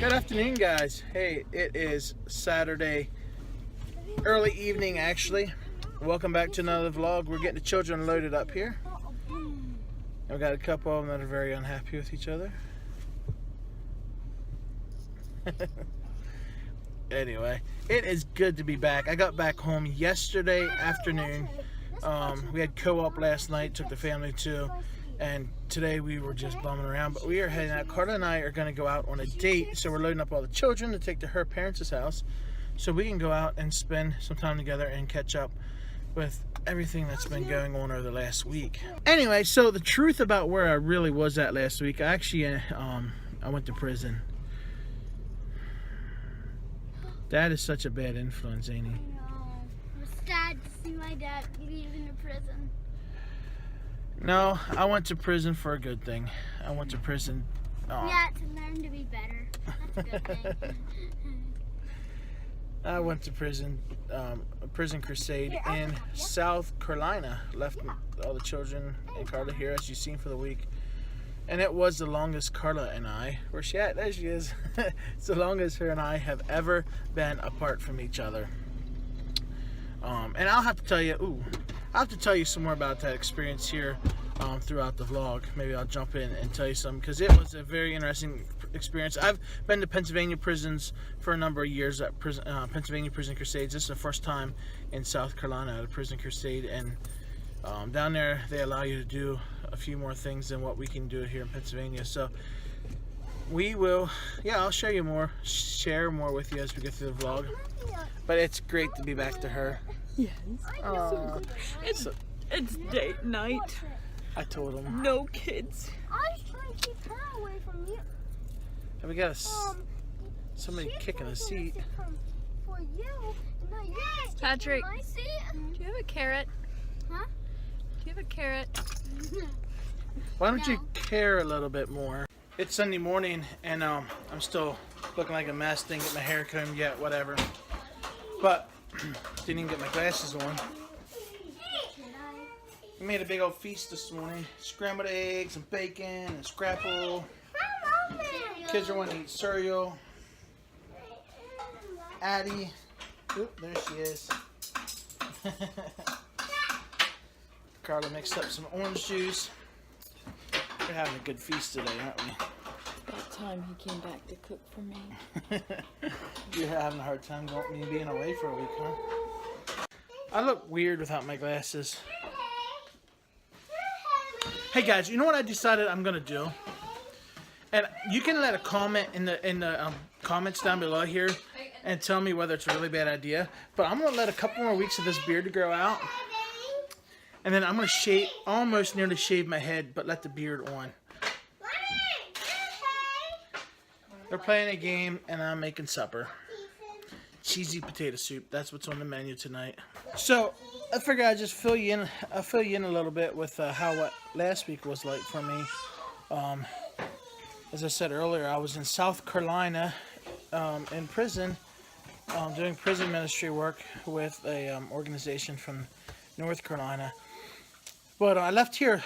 Good afternoon, guys. Hey, it is Saturday, early evening actually. Welcome back to another vlog. We're getting the children loaded up here. I've got a couple of them that are very unhappy with each other. Anyway, it is good to be back. I got back home yesterday afternoon. We had co-op last night, took the family to, and today we were just bumming around. But we are heading out. Carla and I are going to go out on a date, so we're loading up all the children to take to her parents' house so we can go out and spend some time together and catch up with everything that's been going on over the last week. Anyway, so the truth about where I really was at last week, I actually I went to prison. Dad is such a bad influence, ain't he? I know. It was sad to see my dad leaving the prison. No, I went to prison for a good thing. I went to prison. Yeah, to learn to be better. That's a good thing. I went to prison, a prison crusade in South Carolina. Left all the children and Carla here, as you've seen, for the week. And it was the longest Carla and I, where's she at? There she is. It's the longest her and I have ever been apart from each other. And I'll have to tell you, some more about that experience here throughout the vlog. Maybe I'll jump in and tell you some, because it was a very interesting experience. I've been to Pennsylvania prisons for a number of years at Pennsylvania Prison Crusades. This is the first time in South Carolina at a prison crusade, and down there they allow you to do a few more things than what we can do here in Pennsylvania. So we will, I'll share more with you as we get through the vlog. But it's great to be back to her. Yes. It's date night. I told him. No kids. I was trying to keep her away from you. And we got somebody kicking a seat. For you. Now you guys Patrick, my seat. do you have a carrot? Huh? Do you have a carrot? Why don't you care a little bit more? It's Sunday morning, and I'm still looking like a mess. Didn't get my hair combed yet, whatever. But didn't even get my glasses on. We made a big old feast this morning. Scrambled eggs and bacon and scrapple. Kids are wanting to eat cereal. Addie. Oop, there she is. Carla mixed up some orange juice. We're having a good feast today, aren't we? That time he came back to cook for me. You're having a hard time me being away for a week, huh? I look weird without my glasses. Hey guys, you know what I decided I'm gonna do? And you can let a comment in the comments down below here and tell me whether it's a really bad idea. But I'm gonna let a couple more weeks of this beard to grow out, and then I'm gonna shave, almost nearly shave my head, but let the beard on. They're playing a game, and I'm making supper. Cheesy potato soup. That's what's on the menu tonight. So I figured I'd just fill you in a little bit with what last week was like for me. As I said earlier, I was in South Carolina in prison, doing prison ministry work with a organization from North Carolina. But I left here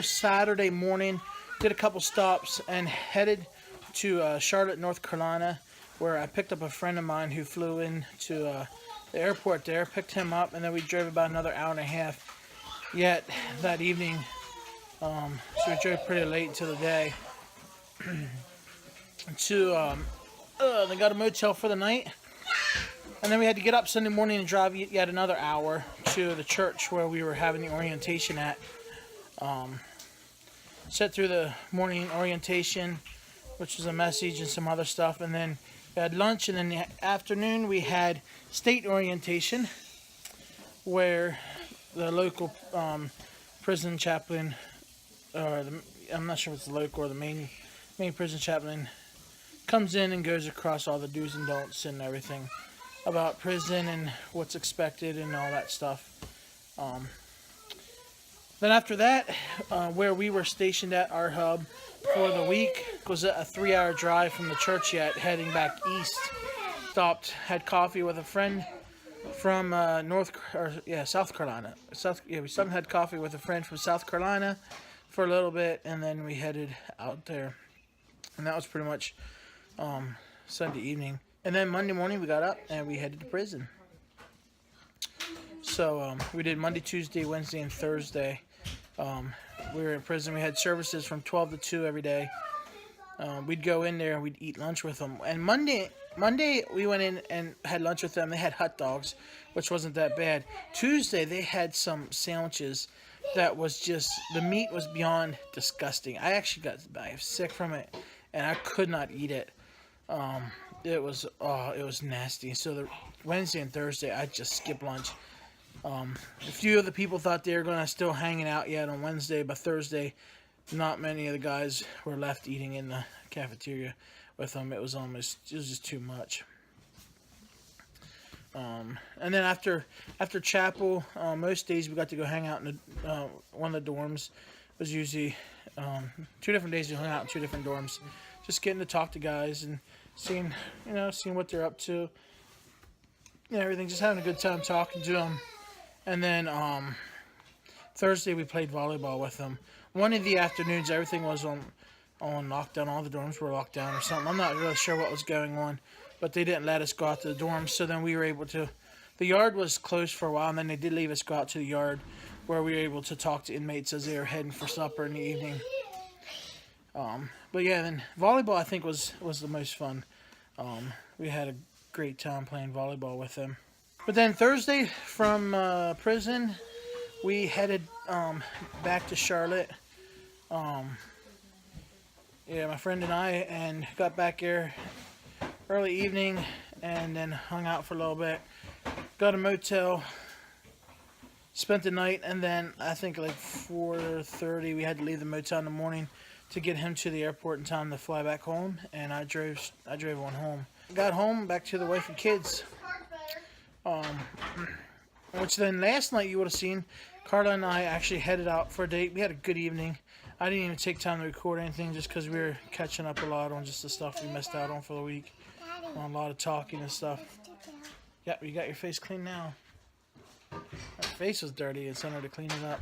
Saturday morning, did a couple stops, and headed to Charlotte, North Carolina, where I picked up a friend of mine who flew in to the airport there, picked him up, and then we drove about another hour and a half yet that evening. So we drove pretty late into the day to they got a motel for the night, and then we had to get up Sunday morning and drive yet another hour to the church where we were having the orientation at. Sat through the morning orientation, which was a message and some other stuff, and then we had lunch, and in the afternoon we had state orientation, where the local prison chaplain, I'm not sure if it's the local or the main prison chaplain, comes in and goes across all the do's and don'ts and everything about prison and what's expected and all that stuff. Then after that, where we were stationed at our hub for the week, was a 3-hour drive from the church yet, heading back east. Stopped, had coffee with a friend from South Carolina. We stopped and had coffee with a friend from South Carolina for a little bit, and then we headed out there. And that was pretty much Sunday evening. And then Monday morning we got up and we headed to prison. So we did Monday, Tuesday, Wednesday, and Thursday. We were in prison. We had services from 12 to 2 every day. We'd go in there and we'd eat lunch with them. And Monday we went in and had lunch with them. They had hot dogs, which wasn't that bad. Tuesday they had some sandwiches that was just, the meat was beyond disgusting. I actually got sick from it and I could not eat it. It was nasty. So the Wednesday and Thursday I just skipped lunch. A few of the people thought they were going to still hanging out yet on Wednesday, but Thursday, not many of the guys were left eating in the cafeteria with them. It was just too much. And then after chapel, most days we got to go hang out in one of the dorms. It was usually 2 different days we hung out in 2 different dorms, just getting to talk to guys and seeing what they're up to and everything. Just having a good time talking to them. And then Thursday we played volleyball with them. One of the afternoons everything was on lockdown. All the dorms were locked down or something. I'm not really sure what was going on, but they didn't let us go out to the dorms. So then we were able to. The yard was closed for a while, and then they did leave us go out to the yard, where we were able to talk to inmates as they were heading for supper in the evening. But yeah, then volleyball I think was the most fun. We had a great time playing volleyball with them. But then Thursday from prison, we headed back to Charlotte. Yeah, my friend and I, and got back here early evening, and then hung out for a little bit. Got a motel, spent the night, and then I think like 4:30 we had to leave the motel in the morning to get him to the airport in time to fly back home. And I drove on home. Got home back to the wife and kids. Which then last night you would have seen, Carla and I actually headed out for a date. We had a good evening. I didn't even take time to record anything just because we were catching up a lot on just the stuff we missed out on for the week. A lot of talking and stuff. Yeah, you got your face clean now. My face was dirty. It's time to clean it up.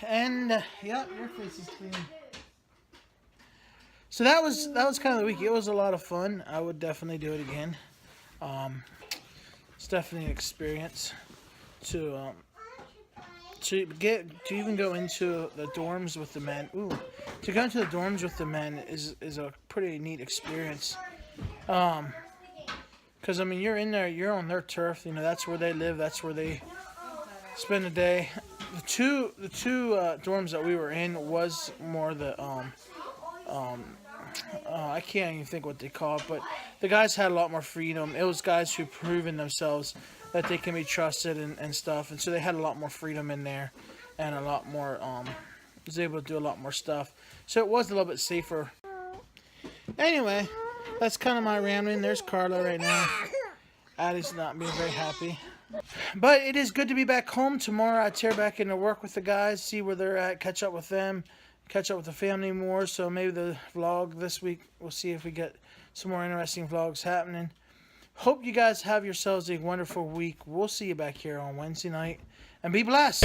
And yeah, your face is clean. So that was kind of the week. It was a lot of fun. I would definitely do it again. It's definitely an experience to even go into the dorms with the men. To go into the dorms with the men is a pretty neat experience. Because I mean, you're in there, you're on their turf. That's where they live. That's where they spend the day. The two dorms that we were in was more the I can't even think what they call it, but the guys had a lot more freedom. It was guys who proven themselves that they can be trusted and stuff, and so they had a lot more freedom in there, and a lot more was able to do a lot more stuff. So it was a little bit safer. Anyway, that's kind of my rambling. There's Carla right now. Addie's not being very happy. But it is good to be back home. Tomorrow I tear back into work with the guys, see where they're at, catch up with them, catch up with the family more. So maybe the vlog this week, we'll see if we get some more interesting vlogs happening. Hope you guys have yourselves a wonderful week. We'll see you back here on Wednesday night. And be blessed.